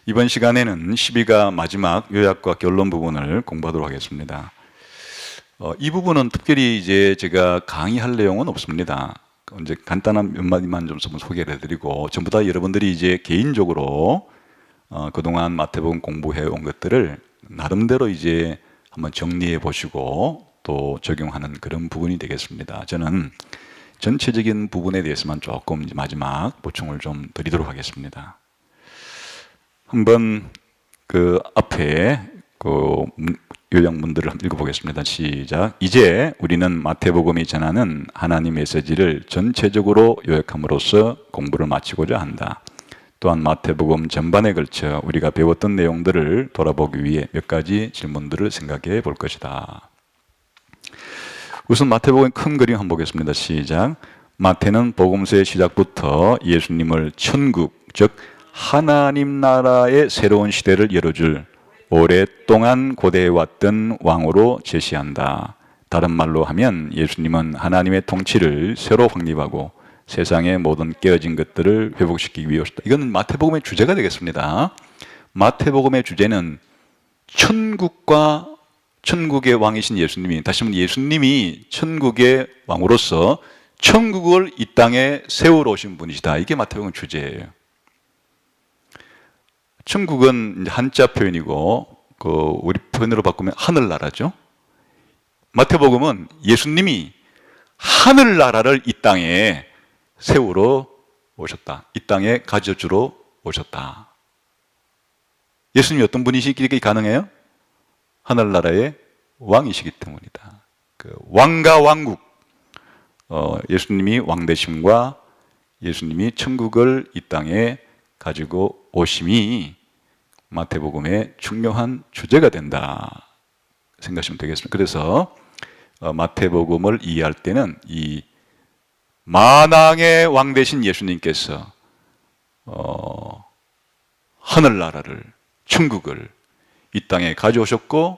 이번 시간에는 12가 마지막 요약과 결론 부분을 공부하도록 하겠습니다. 이 부분은 특별히 이제 제가 강의할 내용은 없습니다. 이제 간단한 몇 마디만 좀 소개를 해드리고, 전부 다 여러분들이 이제 개인적으로 그동안 마태복음 공부해 온 것들을 나름대로 이제 한번 정리해 보시고 또 적용하는 그런 부분이 되겠습니다. 저는 전체적인 부분에 대해서만 조금 이제 마지막 보충을 좀 드리도록 하겠습니다. 한번 그 앞에 그 요약문들을 한번 읽어보겠습니다. 시작. 이제 우리는 마태복음이 전하는 하나님 메시지를 전체적으로 요약함으로써 공부를 마치고자 한다. 또한 마태복음 전반에 걸쳐 우리가 배웠던 내용들을 돌아보기 위해 몇 가지 질문들을 생각해 볼 것이다. 우선 마태복음의 큰 그림 한번 보겠습니다. 시작. 마태는 복음서의 시작부터 예수님을 천국, 즉 하나님 나라의 새로운 시대를 열어줄 오랫동안 고대해왔던 왕으로 제시한다. 다른 말로 하면 예수님은 하나님의 통치를 새로 확립하고 세상의 모든 깨어진 것들을 회복시키기 위해 오셨다. 이건 마태복음의 주제가 되겠습니다. 마태복음의 주제는 천국의 왕이신 예수님이, 다시 한번 예수님이 천국의 왕으로서 천국을 이 땅에 세우러 오신 분이시다. 이게 마태복음 주제예요. 천국은 한자 표현이고 우리 표현으로 바꾸면 하늘나라죠. 마태복음은 예수님이 하늘나라를 이 땅에 세우러 오셨다. 이 땅에 가져주러 오셨다. 예수님이 어떤 분이시기에 가능해요? 하늘나라의 왕이시기 때문이다. 그 왕과 왕국, 예수님이 왕되심과 예수님이 천국을 이 땅에 가지고 오심이 마태복음의 중요한 주제가 된다 생각하시면 되겠습니다. 그래서 마태복음을 이해할 때는 이 만왕의 왕 되신 예수님께서 하늘나라를, 천국을 이 땅에 가져오셨고,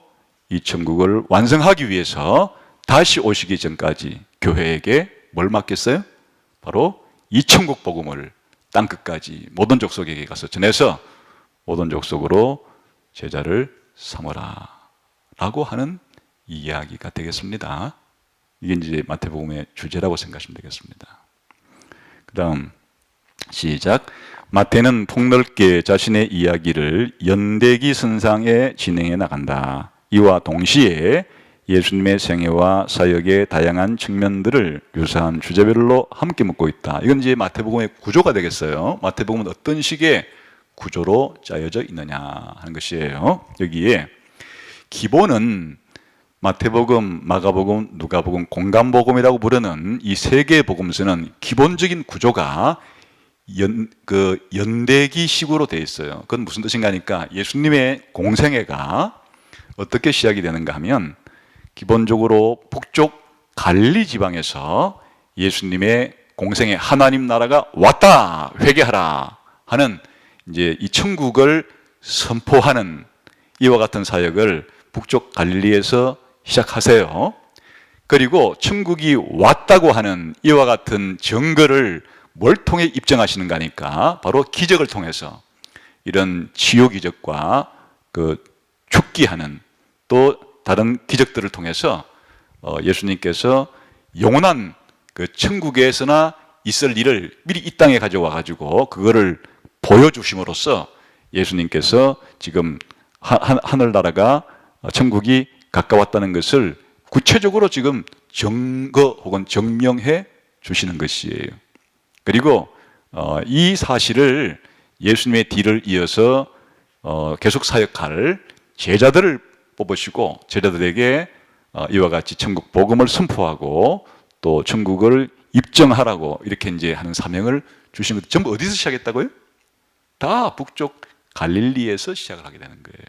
이 천국을 완성하기 위해서 다시 오시기 전까지 교회에게 뭘 맡겼어요? 바로 이 천국 복음을 땅끝까지 모든 족속에게 가서 전해서 모든 족속으로 제자를 삼으라 라고 하는 이야기가 되겠습니다. 이게 이제 마태복음의 주제라고 생각하시면 되겠습니다. 그 다음 시작. 마태는 폭넓게 자신의 이야기를 연대기 선상에 진행해 나간다. 이와 동시에 예수님의 생애와 사역의 다양한 측면들을 유사한 주제별로 함께 묻고 있다. 이건 이제 마태복음의 구조가 되겠어요. 마태복음은 어떤 식의 구조로 짜여져 있느냐 하는 것이에요. 여기에 기본은 마태복음, 마가복음, 누가복음, 공관복음이라고 부르는 이 세 개의 복음서는 기본적인 구조가 연대기식으로 되어 있어요. 그건 무슨 뜻인가 하니까 예수님의 공생애가 어떻게 시작이 되는가 하면 기본적으로 북쪽 갈릴리 지방에서 예수님의 공생애 하나님 나라가 왔다, 회개하라 하는 이제 이 천국을 선포하는 이와 같은 사역을 북쪽 갈릴리에서 시작하세요. 그리고 천국이 왔다고 하는 이와 같은 증거를 뭘 통해 입증하시는가 하니까 바로 기적을 통해서 이런 치유 기적과 그 죽기하는 또 다른 기적들을 통해서 예수님께서 영원한 그 천국에서나 있을 일을 미리 이 땅에 가져와 가지고 그거를 보여주심으로써 예수님께서 지금 하늘나라가 천국이 가까웠다는 것을 구체적으로 지금 증거 혹은 증명해 주시는 것이에요. 그리고 이 사실을 예수님의 뒤를 이어서 계속 사역할 제자들을 뽑으시고 제자들에게 이와 같이 천국 복음을 선포하고 또 천국을 입증하라고 이렇게 이제 하는 사명을 주신 것. 전부 어디서 시작했다고요? 다 북쪽 갈릴리에서 시작을 하게 되는 거예요.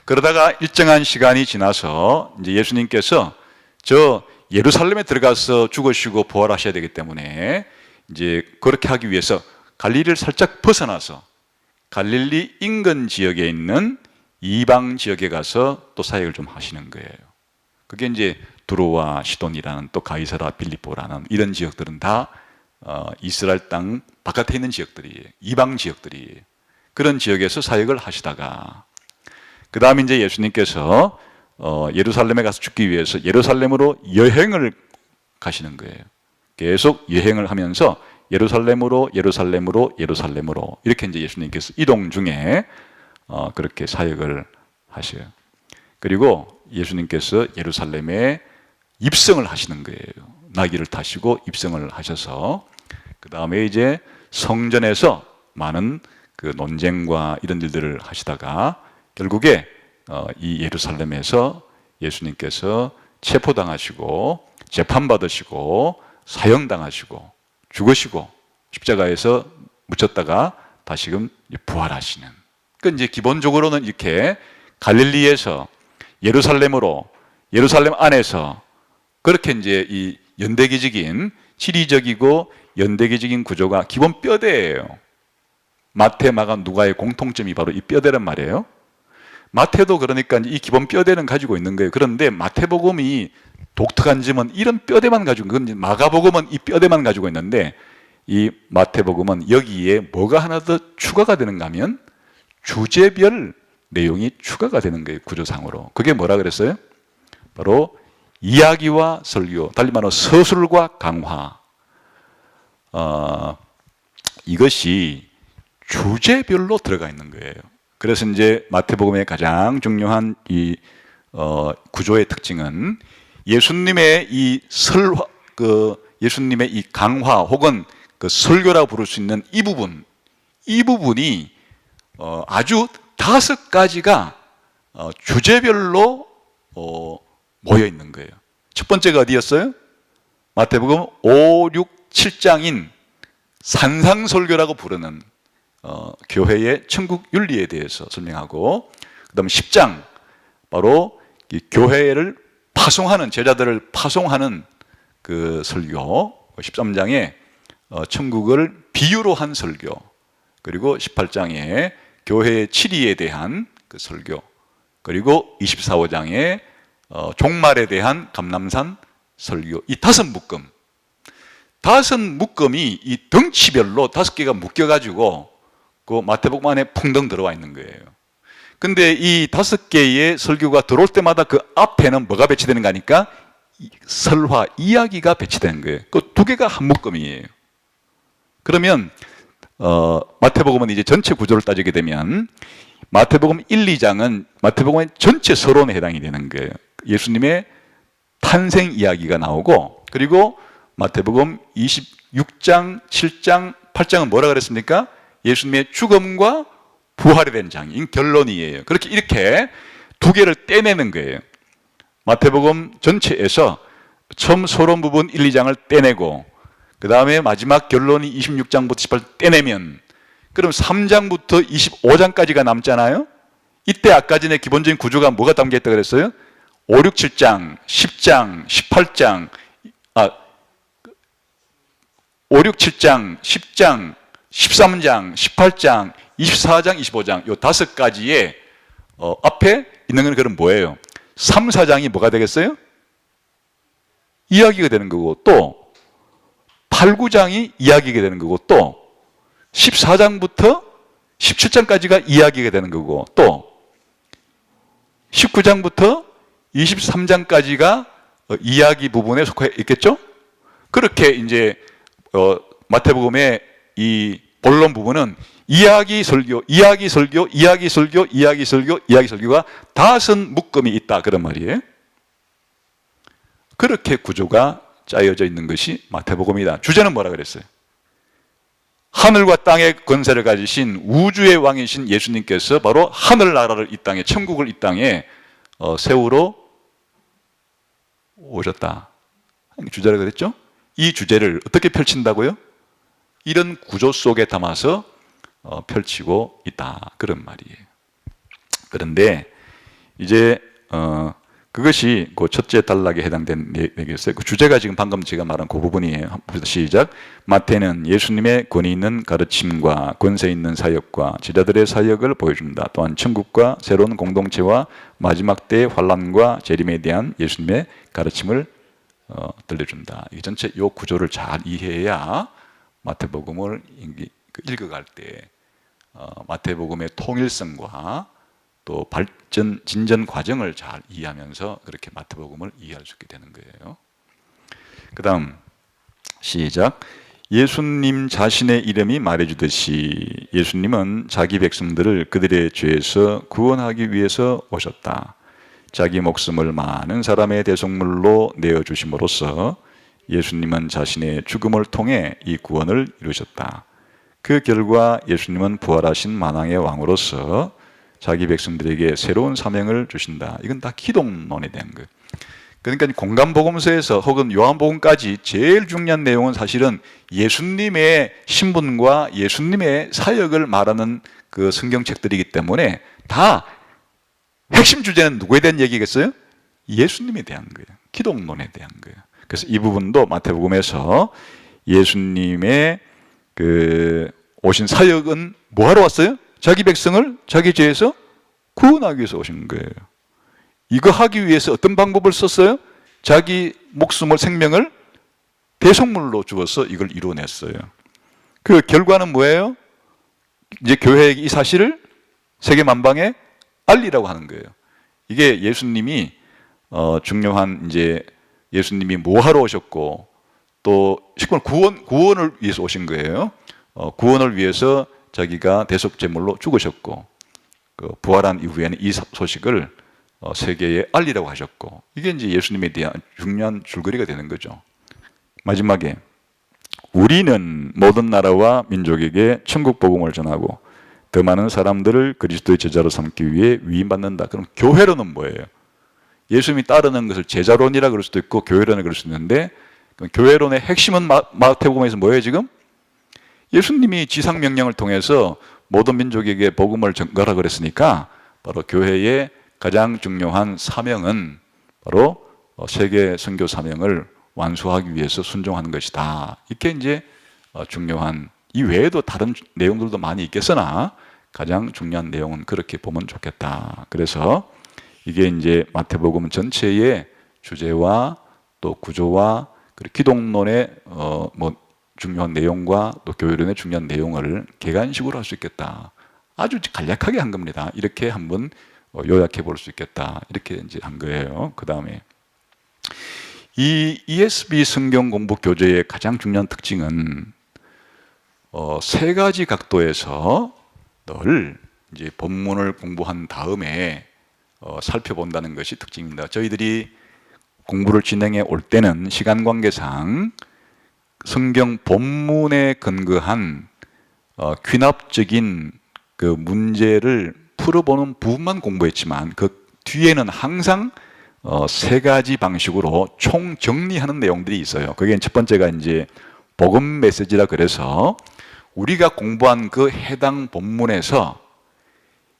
그러다가 일정한 시간이 지나서 이제 예수님께서 저 예루살렘에 들어가서 죽으시고 부활하셔야 되기 때문에 이제 그렇게 하기 위해서 갈릴리를 살짝 벗어나서 갈릴리 인근 지역에 있는 이방 지역에 가서 또 사역을 좀 하시는 거예요. 그게 이제 두로와 시돈이라는 또 가이사라 빌립보라는 이런 지역들은 다 이스라엘 땅 바깥에 있는 지역들이에요. 이방 지역들이에요. 그런 지역에서 사역을 하시다가 그 다음에 이제 예수님께서 예루살렘에 가서 죽기 위해서 예루살렘으로 여행을 가시는 거예요. 계속 여행을 하면서 예루살렘으로 이렇게 이제 예수님께서 이동 중에 그렇게 사역을 하셔요. 그리고 예수님께서 예루살렘에 입성을 하시는 거예요. 나귀를 타시고 입성을 하셔서 그 다음에 이제 성전에서 많은 그 논쟁과 이런 일들을 하시다가 결국에 이 예루살렘에서 예수님께서 체포당하시고 재판받으시고 사형당하시고 죽으시고 십자가에서 묻혔다가 다시금 부활하시는. 그 이제 기본적으로는 이렇게 갈릴리에서 예루살렘으로 예루살렘 안에서 그렇게 이제 이 연대기적인 지리적이고 연대기적인 구조가 기본 뼈대예요. 마태, 마가, 누가의 공통점이 바로 이 뼈대란 말이에요. 마태도 그러니까 이 기본 뼈대는 가지고 있는 거예요. 그런데 마태복음이 독특한 점은 이런 뼈대만 가지고, 그건 마가복음은 이 뼈대만 가지고 있는데 이 마태복음은 여기에 뭐가 하나 더 추가가 되는가 하면 주제별 내용이 추가가 되는 거예요. 구조상으로. 그게 뭐라 그랬어요? 바로 이야기와 설교, 달리 말하면 서술과 강화. 이것이 주제별로 들어가 있는 거예요. 그래서 이제 마태복음의 가장 중요한 이 구조의 특징은 예수님의 이 예수님의 이 강화 혹은 그 설교라고 부를 수 있는 이 부분이 아주 5가지가 주제별로 모여 있는 거예요. 첫 번째가 어디였어요? 마태복음 5, 6, 7장인 산상설교라고 부르는 교회의 천국 윤리에 대해서 설명하고, 그 다음에 10장 바로 이 교회를 파송하는, 제자들을 파송하는 그 설교, 13장에 천국을 비유로 한 설교, 그리고 18장에 교회의 치리에 대한 그 설교, 그리고 24장에 종말에 대한 감람산 설교. 이 5묶음, 5묶음이 이 덩치별로 5개가 묶여가지고 그 마태복음 안에 풍덩 들어와 있는 거예요. 근데 이 5개의 설교가 들어올 때마다 그 앞에는 뭐가 배치되는가 하니까 설화, 이야기가 배치되는 거예요. 그 2개가 한 묶음이에요. 그러면 마태복음은 이제 전체 구조를 따지게 되면 마태복음 1, 2장은 마태복음의 전체 서론에 해당이 되는 거예요. 예수님의 탄생 이야기가 나오고, 그리고 마태복음 26장, 7장, 8장은 뭐라 그랬습니까? 예수님의 죽음과 부활에 대한 장인 결론이에요. 이렇게 2개를 떼내는 거예요. 마태복음 전체에서 처음 서론 부분 1, 2장을 떼내고 그 다음에 마지막 결론이 26장부터 18장 떼내면 그럼 3장부터 25장까지가 남잖아요. 이때 아까 전에 기본적인 구조가 뭐가 담겨있다고 그랬어요? 5, 6, 7장, 10장, 18장 5, 6, 7장, 10장, 13장, 18장, 24장, 25장 이 5가지의 앞에 있는 건 그럼 뭐예요? 3, 4장이 뭐가 되겠어요? 이야기가 되는 거고, 또 8, 9장이 이야기가 되는 거고, 또 14장부터 17장까지가 이야기가 되는 거고, 또 19장부터 23장까지가 이야기 부분에 속해 있겠죠? 그렇게 이제 마태복음의 이 본론 부분은 이야기 설교, 이야기 설교, 이야기 설교, 이야기 설교, 이야기 설교가 5묶음이 있다 그런 말이에요. 그렇게 구조가 짜여져 있는 것이 마태복음이다. 주제는 뭐라 그랬어요? 하늘과 땅의 권세를 가지신 우주의 왕이신 예수님께서 바로 하늘나라를 이 땅에, 천국을 이 땅에 세우러 오셨다. 주제라 그랬죠? 이 주제를 어떻게 펼친다고요? 이런 구조 속에 담아서 펼치고 있다 그런 말이에요. 그런데 이제 그것이 그 첫째 단락에 해당된 얘기였어요. 그 주제가 지금 방금 제가 말한 그 부분이에요. 시작. 마태는 예수님의 권위 있는 가르침과 권세 있는 사역과 제자들의 사역을 보여준다. 또한 천국과 새로운 공동체와 마지막 때의 환난과 재림에 대한 예수님의 가르침을 들려준다. 이 전체 이 구조를 잘 이해해야 마태복음을 읽어갈 때 마태복음의 통일성과 또 발전, 진전 과정을 잘 이해하면서 그렇게 마태복음을 이해할 수 있게 되는 거예요. 그 다음 시작. 예수님 자신의 이름이 말해주듯이 예수님은 자기 백성들을 그들의 죄에서 구원하기 위해서 오셨다. 자기 목숨을 많은 사람의 대속물로 내어주심으로써 예수님은 자신의 죽음을 통해 이 구원을 이루셨다. 그 결과 예수님은 부활하신 만왕의 왕으로서 자기 백성들에게 새로운 사명을 주신다. 이건 다 기독론에 대한 거예요. 그러니까 공간복음서에서 혹은 요한복음까지 제일 중요한 내용은 사실은 예수님의 신분과 예수님의 사역을 말하는 그 성경책들이기 때문에 다 핵심 주제는 누구에 대한 얘기겠어요? 예수님에 대한 거예요. 기독론에 대한 거예요. 그래서 이 부분도 마태복음에서 예수님의 그 오신 사역은 뭐 하러 왔어요? 자기 백성을 자기 죄에서 구원하기 위해서 오신 거예요. 이거 하기 위해서 어떤 방법을 썼어요? 자기 목숨을 생명을 대속물로 주어서 이걸 이루어냈어요. 그 결과는 뭐예요? 이제 교회에게 이 사실을 세계 만방에 알리라고 하는 거예요. 이게 예수님이 중요한 이제 예수님이 뭐 하러 오셨고 또 구원을 위해서 오신 거예요. 구원을 위해서 자기가 대속제물로 죽으셨고 부활한 이후에는 이 소식을 세계에 알리라고 하셨고 이게 이제 예수님에 대한 중요한 줄거리가 되는 거죠. 마지막에 우리는 모든 나라와 민족에게 천국 복음을 전하고 더 많은 사람들을 그리스도의 제자로 삼기 위해 위임받는다. 그럼 교회론은 뭐예요? 예수님이 따르는 것을 제자론이라 그럴 수도 있고 교회론이라 그럴 수 있는데 그럼 교회론의 핵심은 마태복음에서 뭐예요 지금? 예수님이 지상명령을 통해서 모든 민족에게 복음을 전가라 그랬으니까 바로 교회의 가장 중요한 사명은 바로 세계 선교 사명을 완수하기 위해서 순종하는 것이다. 이게 이제 중요한 이 외에도 다른 내용들도 많이 있겠으나 가장 중요한 내용은 그렇게 보면 좋겠다. 그래서 이게 이제 마태복음 전체의 주제와 또 구조와 그리고 기독론의 중요한 내용과 또 교회론의 중요한 내용을 개관식으로 할 수 있겠다. 아주 간략하게 한 겁니다. 이렇게 한번 요약해 볼 수 있겠다. 이렇게 이제 한 거예요. 그 다음에 이 ESV 성경 공부 교재의 가장 중요한 특징은 세 가지 각도에서 늘 이제 본문을 공부한 다음에 살펴본다는 것이 특징입니다. 저희들이 공부를 진행해 올 때는 시간 관계상 성경 본문에 근거한 귀납적인 그 문제를 풀어보는 부분만 공부했지만 그 뒤에는 항상 세 가지 방식으로 총 정리하는 내용들이 있어요. 그게 첫 번째가 이제 복음 메시지라 그래서 우리가 공부한 그 해당 본문에서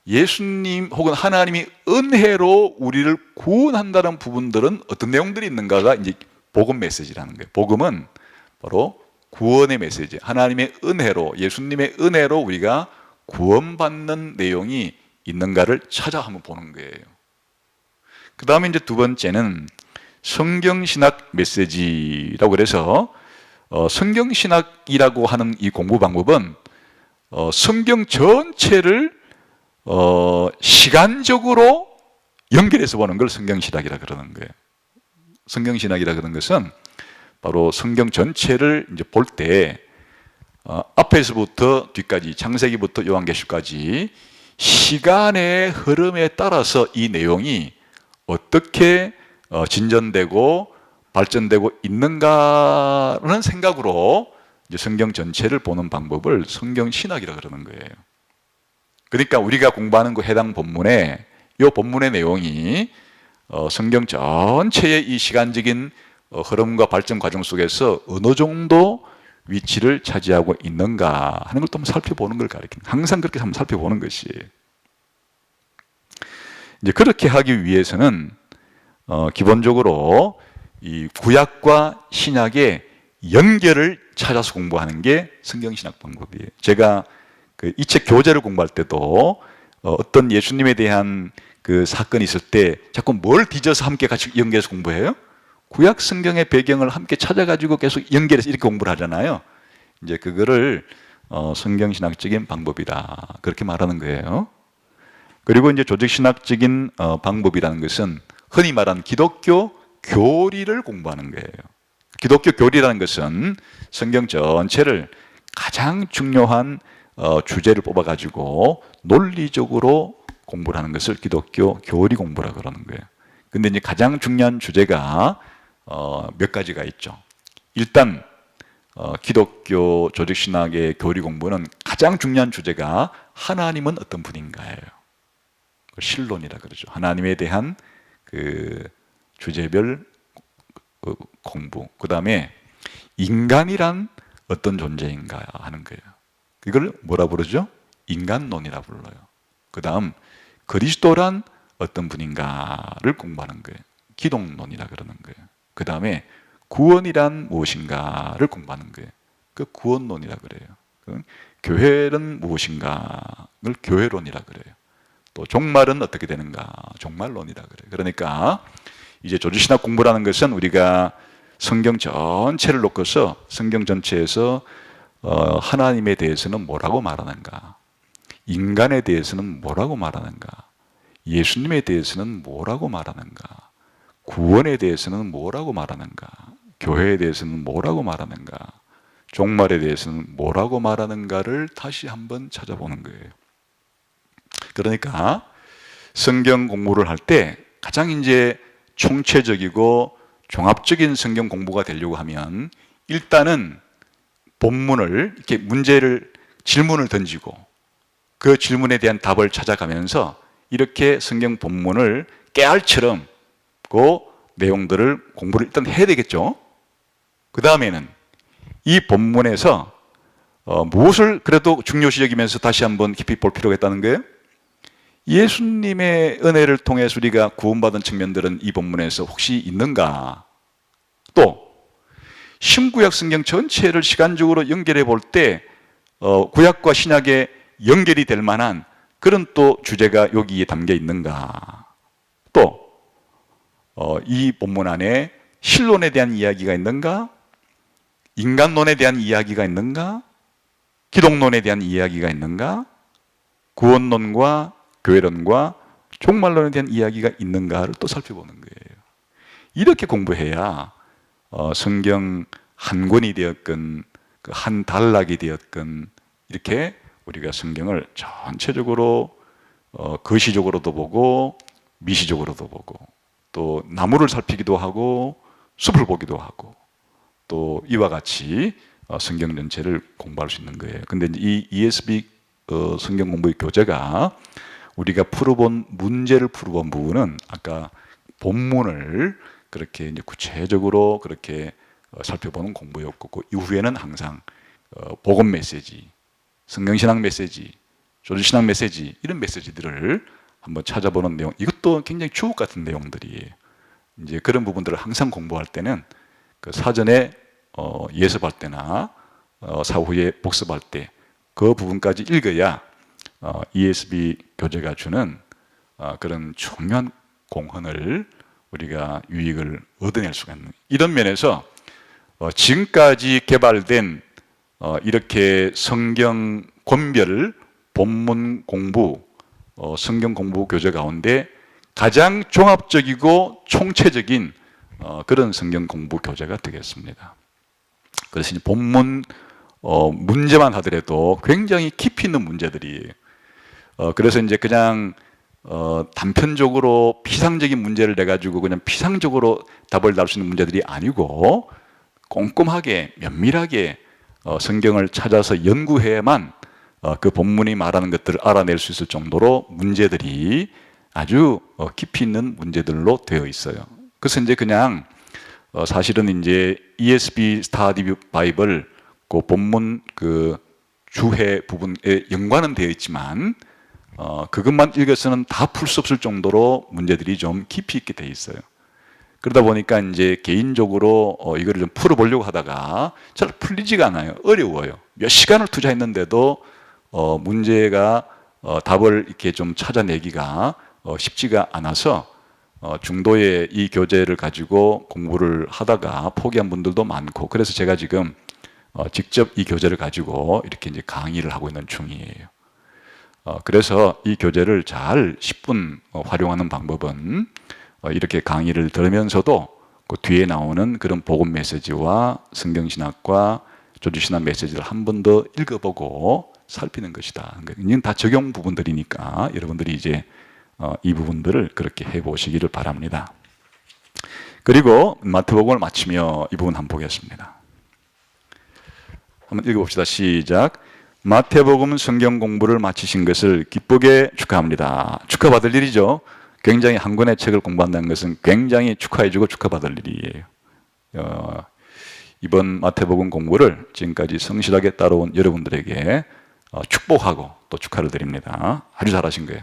예수님 혹은 하나님이 은혜로 우리를 구원한다는 부분들은 어떤 내용들이 있는가가 이제 복음 메시지라는 거예요. 복음은 바로 구원의 메시지, 하나님의 은혜로, 예수님의 은혜로 우리가 구원받는 내용이 있는가를 찾아 한번 보는 거예요. 그 다음에 이제 두 번째는 성경신학 메시지라고 그래서 성경신학이라고 하는 이 공부 방법은 성경 전체를 시간적으로 연결해서 보는 걸 성경신학이라 그러는 거예요. 성경신학이라 그러는 것은 바로 성경 전체를 이제 볼 때 앞에서부터 뒤까지 창세기부터 요한계시까지 시간의 흐름에 따라서 이 내용이 어떻게 진전되고 발전되고 있는가라는 생각으로 이제 성경 전체를 보는 방법을 성경신학이라 그러는 거예요. 그러니까 우리가 공부하는 그 해당 본문에 이 본문의 내용이 성경 전체의 이 시간적인 흐름과 발전 과정 속에서 어느 정도 위치를 차지하고 있는가 하는 걸 또 한번 살펴보는 걸 가리킵니다. 항상 그렇게 한번 살펴보는 것이에요. 이제 그렇게 하기 위해서는 기본적으로 이 구약과 신약의 연결을 찾아서 공부하는 게 성경신학 방법이에요. 제가 이 책 교재를 공부할 때도 어떤 예수님에 대한 그 사건이 있을 때 자꾸 뭘 뒤져서 함께 같이 연결해서 공부해요? 구약 성경의 배경을 함께 찾아가지고 계속 연결해서 이렇게 공부를 하잖아요. 이제 그거를 성경신학적인 방법이다. 그렇게 말하는 거예요. 그리고 이제 조직신학적인 방법이라는 것은 흔히 말하는 기독교 교리를 공부하는 거예요. 기독교 교리라는 것은 성경 전체를 가장 중요한 주제를 뽑아가지고 논리적으로 공부를 하는 것을 기독교 교리 공부라 그러는 거예요. 근데 이제 가장 중요한 주제가 몇 가지가 있죠. 일단 기독교 조직신학의 교리 공부는 가장 중요한 주제가 하나님은 어떤 분인가예요. 신론이라 그러죠. 하나님에 대한 그 주제별 공부. 그 다음에 인간이란 어떤 존재인가 하는 거예요. 이걸 뭐라 부르죠? 인간론이라 불러요. 그 다음 그리스도란 어떤 분인가를 공부하는 거예요. 기독론이라 그러는 거예요. 그 다음에 구원이란 무엇인가를 공부하는 거예요. 그 구원론이라 그래요. 교회는 무엇인가를 교회론이라 그래요. 또 종말은 어떻게 되는가? 종말론이라 그래요. 그러니까 이제 조직신학 공부라는 것은 우리가 성경 전체를 놓고서 성경 전체에서 하나님에 대해서는 뭐라고 말하는가? 인간에 대해서는 뭐라고 말하는가? 예수님에 대해서는 뭐라고 말하는가? 구원에 대해서는 뭐라고 말하는가? 교회에 대해서는 뭐라고 말하는가? 종말에 대해서는 뭐라고 말하는가를 다시 한번 찾아보는 거예요. 그러니까 성경 공부를 할 때 가장 이제 총체적이고 종합적인 성경 공부가 되려고 하면 일단은 본문을 이렇게 질문을 던지고 그 질문에 대한 답을 찾아가면서 이렇게 성경 본문을 깨알처럼 그 내용들을 공부를 일단 해야 되겠죠. 그 다음에는 이 본문에서 무엇을 그래도 중요시 여기면서 다시 한번 깊이 볼 필요가 있다는 거예요. 예수님의 은혜를 통해서 우리가 구원받은 측면들은 이 본문에서 혹시 있는가? 또 신구약 성경 전체를 시간적으로 연결해 볼 때 구약과 신약에 연결이 될 만한 그런 또 주제가 여기에 담겨 있는가? 또 이 본문 안에 신론에 대한 이야기가 있는가? 인간론에 대한 이야기가 있는가? 기독론에 대한 이야기가 있는가? 구원론과 교회론과 종말론에 대한 이야기가 있는가를 또 살펴보는 거예요. 이렇게 공부해야 성경 한 권이 되었건 한 단락이 되었건 이렇게 우리가 성경을 전체적으로 거시적으로도 보고 미시적으로도 보고 또 나무를 살피기도 하고 숲을 보기도 하고 또 이와 같이 성경 전체를 공부할 수 있는 거예요. 근데 이 ESV 성경 공부의 교재가 우리가 풀어본 문제를 풀어본 부분은 아까 본문을 그렇게 이제 구체적으로 그렇게 살펴보는 공부였고 그 이후에는 항상 복음 메시지, 성경신학 메시지, 조직신학 메시지 이런 메시지들을 한번 찾아보는 내용, 이것도 굉장히 주옥 같은 내용들이에요. 이제 그런 부분들을 항상 공부할 때는 그 사전에 예습할 때나 사후에 복습할 때 그 부분까지 읽어야 ESV 교재가 주는 그런 중요한 공헌을 우리가 유익을 얻어낼 수가 있는 이런 면에서 지금까지 개발된 이렇게 성경 권별 본문 공부 성경 공부 교재 가운데 가장 종합적이고 총체적인 그런 성경 공부 교재가 되겠습니다. 그래서 이제 본문 문제만 하더라도 굉장히 깊이 있는 문제들이에요. 그래서 이제 그냥 단편적으로 피상적인 문제를 내가지고 그냥 피상적으로 답을 달 수 있는 문제들이 아니고 꼼꼼하게 면밀하게 성경을 찾아서 연구해야만 그 본문이 말하는 것들을 알아낼 수 있을 정도로 문제들이 아주 깊이 있는 문제들로 되어 있어요. 그래서 이제 그냥 사실은 이제 ESV 스타디 바이블 그 본문 그 주해 부분에 연관은 되어 있지만 그것만 읽어서는 다 풀 수 없을 정도로 문제들이 좀 깊이 있게 되어 있어요. 그러다 보니까 이제 개인적으로 이거를 좀 풀어보려고 하다가 잘 풀리지가 않아요. 어려워요. 몇 시간을 투자했는데도 문제가 답을 이렇게 좀 찾아내기가 쉽지가 않아서 중도에 이 교재를 가지고 공부를 하다가 포기한 분들도 많고 그래서 제가 지금 직접 이 교재를 가지고 이렇게 이제 강의를 하고 있는 중이에요. 그래서 이 교재를 잘 10분 활용하는 방법은 이렇게 강의를 들으면서도 그 뒤에 나오는 그런 복음 메시지와 성경신학과 조지신학 메시지를 한 번 더 읽어보고 살피는 것이다. 이건 다 적용 부분들이니까 여러분들이 이제 이 부분들을 그렇게 해보시기를 바랍니다. 그리고 마태복음을 마치며 이 부분 한번 보겠습니다. 한번 읽어봅시다. 시작. 마태복음 성경 공부를 마치신 것을 기쁘게 축하합니다. 축하받을 일이죠. 굉장히 한 권의 책을 공부한다는 것은 굉장히 축하해주고 축하받을 일이에요. 이번 마태복음 공부를 지금까지 성실하게 따라온 여러분들에게 축복하고 또 축하를 드립니다. 아주 잘하신 거예요.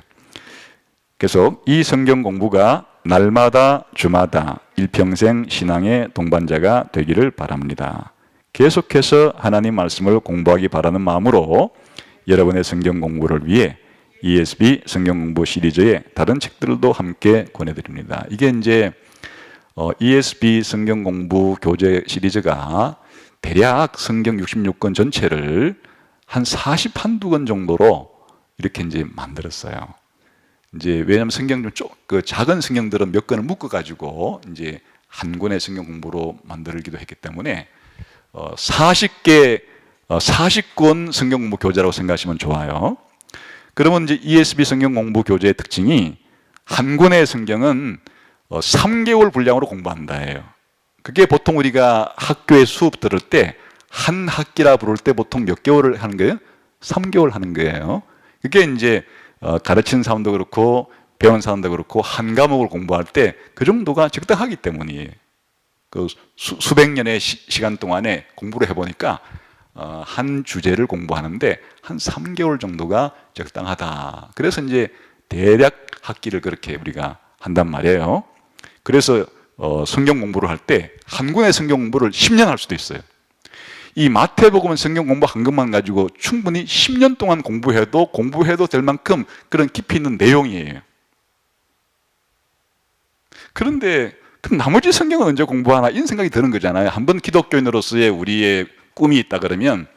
계속 이 성경 공부가 날마다 주마다 일평생 신앙의 동반자가 되기를 바랍니다. 계속해서 하나님 말씀을 공부하기 바라는 마음으로 여러분의 성경 공부를 위해 ESV 성경 공부 시리즈의 다른 책들도 함께 권해드립니다. 이게 이제 ESV 성경 공부 교재 시리즈가 대략 성경 66권 전체를 한 40한두 권 정도로 이렇게 이제 만들었어요. 이제 왜냐하면 성경 좀 그 작은 성경들은 몇 권을 묶어가지고 이제 한 권의 성경 공부로 만들기도 했기 때문에 40개, 40권 성경 공부 교재라고 생각하시면 좋아요. 그러면 이제 ESV 성경 공부 교재의 특징이 한 권의 성경은 3개월 분량으로 공부한다예요. 그게 보통 우리가 학교에 수업 들을 때 한 학기라 부를 때 보통 몇 개월을 하는 거예요? 3개월 하는 거예요. 그게 이제 가르치는 사람도 그렇고 배운 사람도 그렇고 한 과목을 공부할 때 그 정도가 적당하기 때문이에요. 그 수백 년의 시간 동안에 공부를 해보니까 한 주제를 공부하는데 한 3개월 정도가 적당하다. 그래서 이제 대략 학기를 그렇게 우리가 한단 말이에요. 그래서 성경 공부를 할 때 한 권의 성경 공부를 10년 할 수도 있어요. 이 마태복음은 성경 공부 한 것만 가지고 충분히 10년 동안 공부해도 될 만큼 그런 깊이 있는 내용이에요. 그런데 그럼 나머지 성경은 언제 공부하나 이런 생각이 드는 거잖아요. 한번 기독교인으로서의 우리의 꿈이 있다 그러면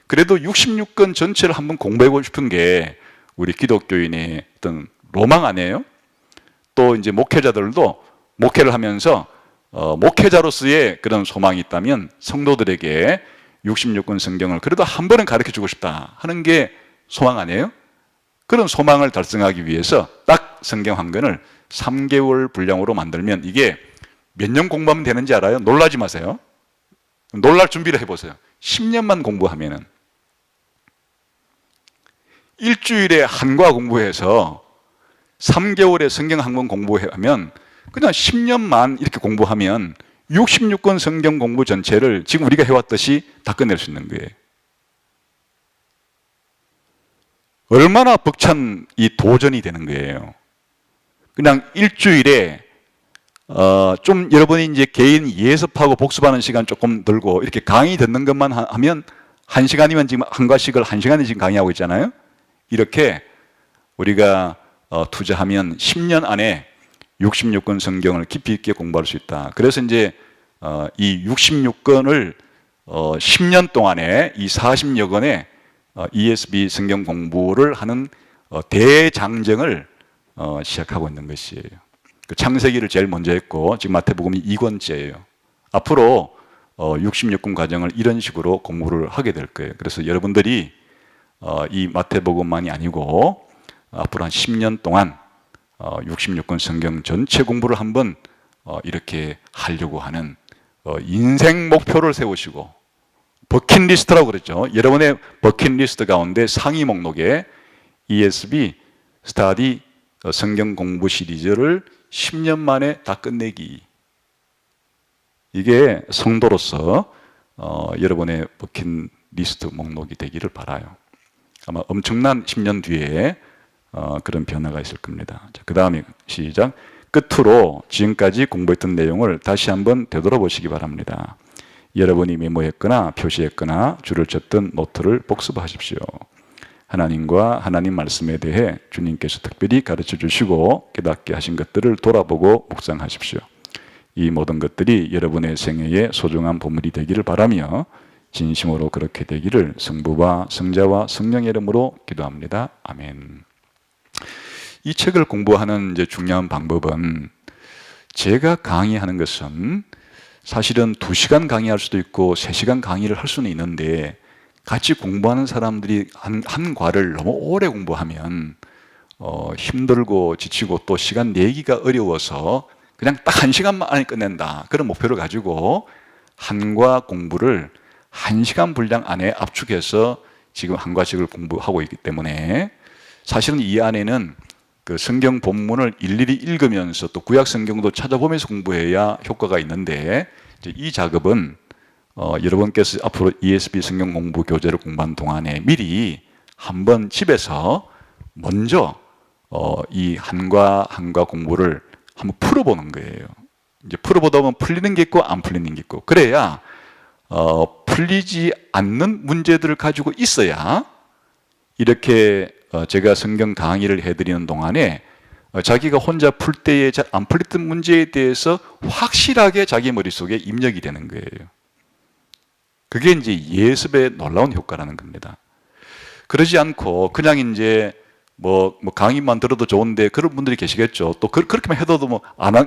그래도 66권 전체를 한번 공부해보고 싶은 게 우리 기독교인의 어떤 로망 아니에요? 또 이제 목회자들도 목회를 하면서 목회자로서의 그런 소망이 있다면 성도들에게 66권 성경을 그래도 한 번은 가르쳐주고 싶다 하는 게 소망 아니에요? 그런 소망을 달성하기 위해서 딱 성경 한 권을 3개월 분량으로 만들면 이게 몇 년 공부하면 되는지 알아요? 놀라지 마세요. 놀랄 준비를 해보세요. 10년만 공부하면은 일주일에 한과 공부해서 3개월에 성경 한 권 공부하면 그냥 10년만 이렇게 공부하면 66권 성경 공부 전체를 지금 우리가 해왔듯이 다 끝낼 수 있는 거예요. 얼마나 벅찬 이 도전이 되는 거예요. 그냥 일주일에 좀 여러분이 이제 개인 예습하고 복습하는 시간 조금 들고 이렇게 강의 듣는 것만 하면 1시간이면 지금 한 과씩을 1시간에 지금 강의하고 있잖아요. 이렇게 우리가 투자하면 10년 안에 66권 성경을 깊이 있게 공부할 수 있다. 그래서 이제 이 66권을 10년 동안에 이 40여 권의 ESV 성경 공부를 하는 대장정을 시작하고 있는 것이에요. 그 창세기를 제일 먼저 했고 지금 마태복음이 2권째예요. 앞으로 66권 과정을 이런 식으로 공부를 하게 될 거예요. 그래서 여러분들이 이 마태복음만이 아니고 앞으로 한 10년 동안 66권 성경 전체 공부를 한번 이렇게 하려고 하는 인생 목표를 세우시고 버킷리스트라고 그랬죠. 여러분의 버킷리스트 가운데 상위 목록에 ESV 스타디 성경 공부 시리즈를 10년 만에 다 끝내기. 이게 성도로서 여러분의 버킷리스트 목록이 되기를 바라요. 아마 엄청난 10년 뒤에 그런 변화가 있을 겁니다. 그 다음에 시작. 끝으로 지금까지 공부했던 내용을 다시 한번 되돌아보시기 바랍니다. 여러분이 메모했거나 표시했거나 줄을 쳤던 노트를 복습하십시오. 하나님과 하나님 말씀에 대해 주님께서 특별히 가르쳐 주시고 깨닫게 하신 것들을 돌아보고 묵상하십시오. 이 모든 것들이 여러분의 생애의 소중한 보물이 되기를 바라며 진심으로 그렇게 되기를 성부와 성자와 성령의 이름으로 기도합니다. 아멘. 이 책을 공부하는 이제 중요한 방법은, 제가 강의하는 것은 사실은 2시간 강의할 수도 있고 3시간 강의를 할 수는 있는데, 같이 공부하는 사람들이 한 과를 너무 오래 공부하면 힘들고 지치고 또 시간 내기가 어려워서 그냥 딱 1시간만 안에 끝낸다, 그런 목표를 가지고 한 과 공부를 1시간 분량 안에 압축해서 지금 한 과씩을 공부하고 있기 때문에, 사실은 이 안에는 그 성경 본문을 일일이 읽으면서 또 구약 성경도 찾아보면서 공부해야 효과가 있는데, 이제 이 작업은 여러분께서 앞으로 ESB 성경 공부 교재를 공부하는 동안에 미리 한번 집에서 먼저 이 한과 공부를 한번 풀어보는 거예요. 이제 풀어보다 보면 풀리는 게 있고 안 풀리는 게 있고, 그래야 풀리지 않는 문제들을 가지고 있어야 이렇게 제가 성경 강의를 해드리는 동안에 자기가 혼자 풀 때에 잘 안 풀렸던 문제에 대해서 확실하게 자기 머릿속에 입력이 되는 거예요. 그게 이제 예습의 놀라운 효과라는 겁니다. 그러지 않고 그냥 이제 뭐 강의만 들어도 좋은데, 그런 분들이 계시겠죠. 또 그렇게만 해도 뭐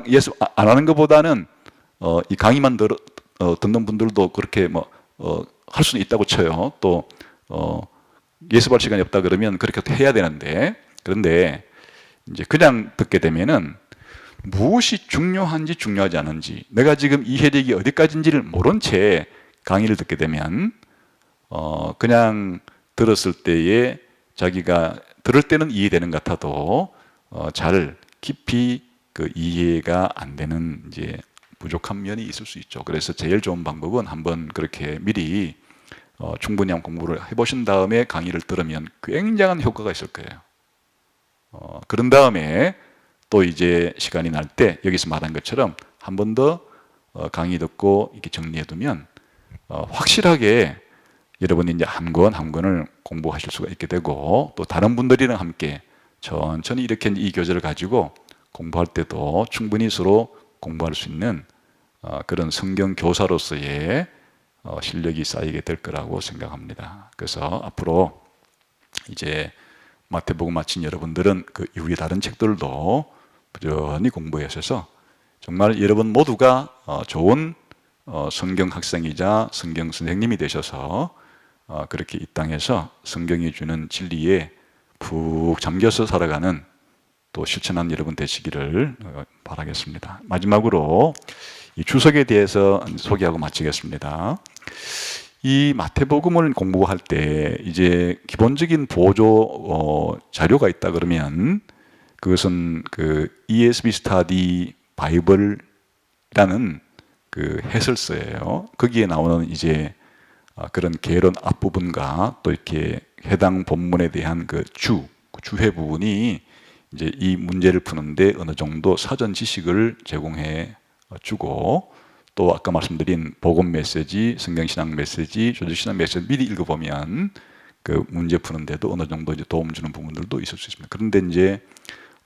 예습 안 하는 것보다는 이 강의만 듣는 분들도 그렇게 할 수는 있다고 쳐요. 또 예습할 시간이 없다 그러면 그렇게 해야 되는데, 그런데 이제 그냥 듣게 되면은 무엇이 중요한지 중요하지 않은지, 내가 지금 이해력이 어디까지인지를 모른 채 강의를 듣게 되면 그냥 들었을 때에 자기가 들을 때는 이해되는 것 같아도 잘 깊이 그 이해가 안 되는 이제 부족한 면이 있을 수 있죠. 그래서 제일 좋은 방법은 한번 그렇게 미리 충분히 한번 공부를 해보신 다음에 강의를 들으면 굉장한 효과가 있을 거예요. 그런 다음에 또 이제 시간이 날 때 여기서 말한 것처럼 한 번 더 강의 듣고 이렇게 정리해두면 확실하게 여러분이 이제 한 권을 공부하실 수가 있게 되고, 또 다른 분들이랑 함께 천천히 이렇게 이 교재를 가지고 공부할 때도 충분히 서로 공부할 수 있는 그런 성경 교사로서의 실력이 쌓이게 될 거라고 생각합니다. 그래서 앞으로 이제 마태복음 마친 여러분들은 그 이후에 다른 책들도 부지런히 공부하셔서 정말 여러분 모두가 좋은 성경 학생이자 성경 선생님이 되셔서 그렇게 이 땅에서 성경이 주는 진리에 푹 잠겨서 살아가는, 또 실천한 여러분 되시기를 바라겠습니다. 마지막으로 이 주석에 대해서 소개하고 마치겠습니다. 이 마태복음을 공부할 때 이제 기본적인 보조 자료가 있다 그러면, 그것은 그 ESB 스터디 바이블이라는 그 해설서예요. 거기에 나오는 이제 그런 개론 앞부분과 또 이렇게 해당 본문에 대한 그 주해 부분이 이제 이 문제를 푸는데 어느 정도 사전 지식을 제공해 주고, 또 아까 말씀드린 복음 메시지, 성경신앙 메시지, 조직신앙 메시지 미리 읽어보면 그 문제 푸는데도 어느 정도 이제 도움 주는 부분들도 있을 수 있습니다. 그런데 이제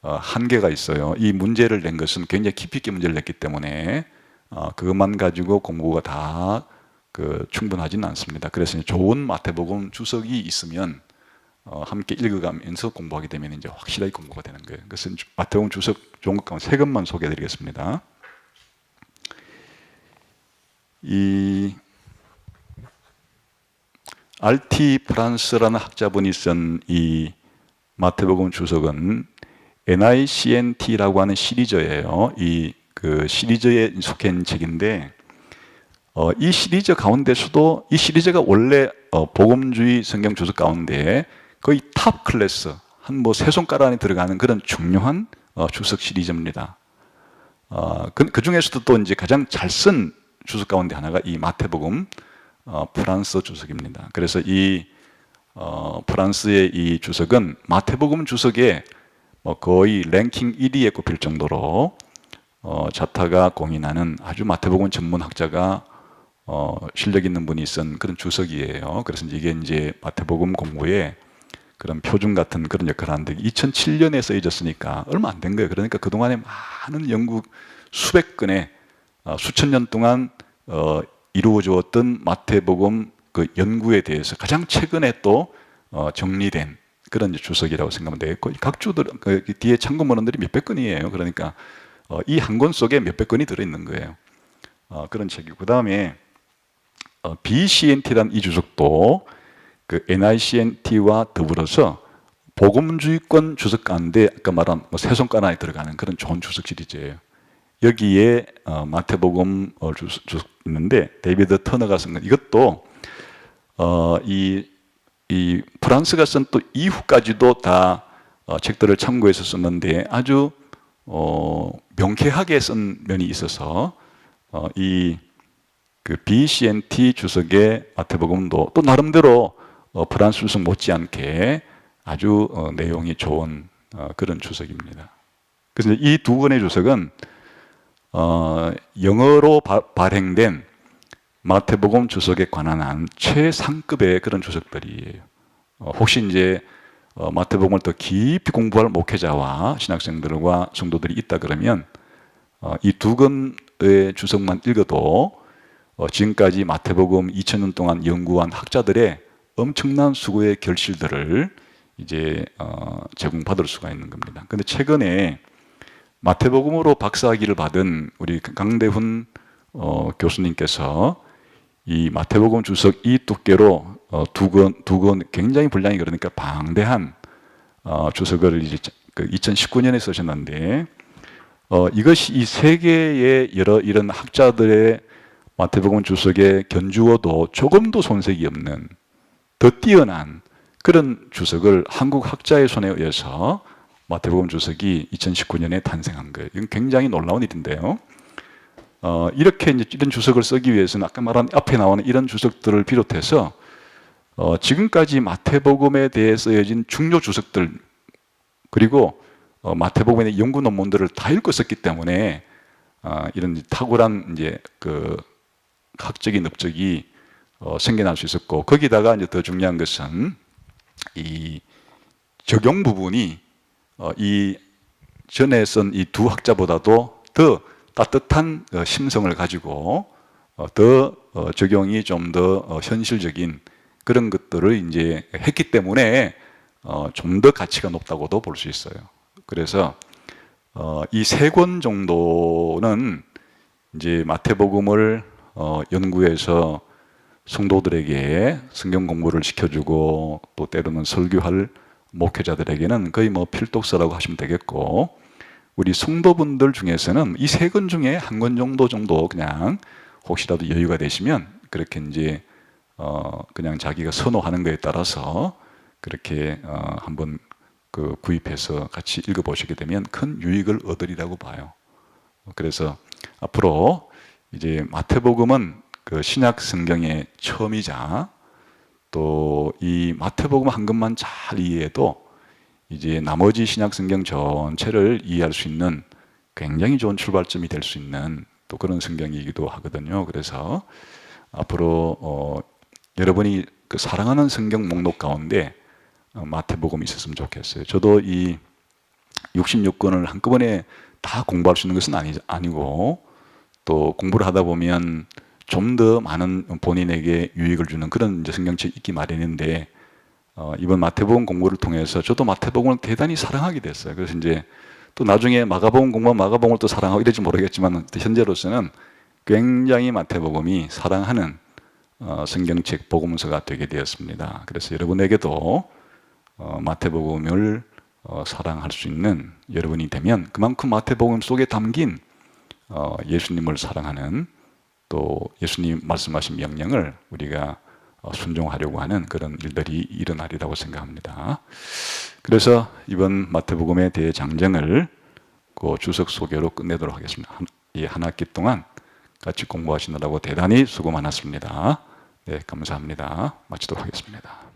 한계가 있어요. 이 문제를 낸 것은 굉장히 깊이 있게 문제를 냈기 때문에 그것만 가지고 공부가 다 충분하지는 않습니다. 그래서 좋은 마태복음 주석이 있으면 함께 읽어가면서 공부하게 되면 이제 확실하게 공부가 되는 거예요. 그래서 마태복음 주석 좋은 것 가운데 3것만 소개해드리겠습니다. 이 RT 프란스라는 학자분이 쓴 이 마태복음 주석은 NICNT라고 하는 시리즈예요. 이 그 시리즈에 속해 있는 책인데, 이 시리즈 가운데서도 이 시리즈가 원래 복음주의 성경 주석 가운데 거의 탑 클래스, 한 세 손가락 안에 들어가는 그런 중요한 주석 시리즈입니다. 그 중에서도 또 이제 가장 잘 쓴 주석 가운데 하나가 이 마태복음 프랑스 주석입니다. 그래서 이 프랑스의 이 주석은 마태복음 주석에 거의 랭킹 1위에 꼽힐 정도로 자타가 공인하는 아주 마태복음 전문학자가 실력 있는 분이 쓴 그런 주석이에요. 그래서 이게 이제 마태복음 공부에 그런 표준 같은 그런 역할을 하는데 2007년에 써있었으니까 얼마 안 된 거예요. 그러니까 그동안에 많은 연구 수백 건의 수천 년 동안 이루어졌던 마태복음 그 연구에 대해서 가장 최근에 또 정리된 그런 이제 주석이라고 생각하면 되겠고, 각 주들 그 뒤에 참고문헌들이 몇백 건이에요. 그러니까 이 한 권 속에 몇백 건이 들어있는 거예요. 그런 책이고, 그 다음에 BCNT라는 이 주석도 그 NICNT와 더불어서 복음주의권 주석 가운데 아까 말한 세 손가락에 들어가는 그런 좋은 주석 시리즈예요. 여기에 마태복음 주석 있는데 데이비드 터너가 쓴 건 이것도 이 프랑스가 쓴 또 이후까지도 다 책들을 참고해서 썼는데 아주 명쾌하게 쓴 면이 있어서 그 BCNT 주석의 마태복음도 또 나름대로 프랑스 주석 못지않게 아주 내용이 좋은 그런 주석입니다. 그래서 이 두 권의 주석은 영어로 발행된 마태복음 주석에 관한 한 최상급의 그런 주석들이에요. 혹시 이제 마태복음을 더 깊이 공부할 목회자와 신학생들과 성도들이 있다 그러면 이 두 권의 주석만 읽어도 지금까지 마태복음 2000년 동안 연구한 학자들의 엄청난 수고의 결실들을 이제 제공받을 수가 있는 겁니다. 근데 최근에 마태복음으로 박사학위를 받은 우리 강대훈 교수님께서 이 마태복음 주석 이 두께로 두 권 굉장히 분량이 그러니까 방대한 주석을 이제 2019년에 쓰셨는데 이것이 이 세계의 여러 이런 학자들의 마태복음 주석에 견주어도 조금도 손색이 없는 더 뛰어난 그런 주석을 한국 학자의 손에 의해서 마태복음 주석이 2019년에 탄생한 거예요. 이건 굉장히 놀라운 일인데요. 이렇게 이제 이런 주석을 쓰기 위해서는 아까 말한 앞에 나오는 이런 주석들을 비롯해서 지금까지 마태복음에 대해 쓰여진 중요 주석들 그리고 마태복음의 연구 논문들을 다 읽고 있었기 때문에 이런 탁월한 이제 그 학적인 업적이 생겨날 수 있었고 거기다가 이제 더 중요한 것은 이 적용 부분이 이 전에 쓴 이 두 학자보다도 더 따뜻한 심성을 가지고 더 적용이 좀 더 현실적인 그런 것들을 이제 했기 때문에 좀 더 가치가 높다고도 볼 수 있어요. 그래서 이 세 권 정도는 이제 마태복음을 연구해서 성도들에게 성경 공부를 시켜주고 또 때로는 설교할 목회자들에게는 거의 뭐 필독서라고 하시면 되겠고 우리 성도분들 중에서는 이 세 권 중에 한 권 정도 그냥 혹시라도 여유가 되시면 그렇게 이제 그냥 자기가 선호하는 거에 따라서 그렇게 한번 그 구입해서 같이 읽어보시게 되면 큰 유익을 얻으리라고 봐요. 그래서 앞으로 이제 마태복음은 그 신약 성경의 처음이자 또 이 마태복음 한 권만 잘 이해해도 이제 나머지 신약 성경 전체를 이해할 수 있는 굉장히 좋은 출발점이 될 수 있는 또 그런 성경이기도 하거든요. 그래서 앞으로 여러분이 그 사랑하는 성경 목록 가운데 마태복음이 있었으면 좋겠어요. 저도 이 66권을 한꺼번에 다 공부할 수 있는 것은 아니고 또 공부를 하다 보면 좀 더 많은 본인에게 유익을 주는 그런 이제 성경책이 있기 마련인데 이번 마태복음 공부를 통해서 저도 마태복음을 대단히 사랑하게 됐어요. 그래서 이제 또 나중에 마가복음 공부하면 마가복음을 또 사랑하고 이럴지 모르겠지만 현재로서는 굉장히 마태복음이 사랑하는 성경책 복음서가 되게 되었습니다. 그래서 여러분에게도 마태복음을 사랑할 수 있는 여러분이 되면 그만큼 마태복음 속에 담긴 예수님을 사랑하는 또 예수님 말씀하신 명령을 우리가 순종하려고 하는 그런 일들이 일어나리라고 생각합니다. 그래서 이번 마태복음에 대해 장정을 그 주석 소개로 끝내도록 하겠습니다. 이 한 학기 동안 같이 공부하시느라고 대단히 수고 많았습니다. 네, 감사합니다. 마치도록 하겠습니다.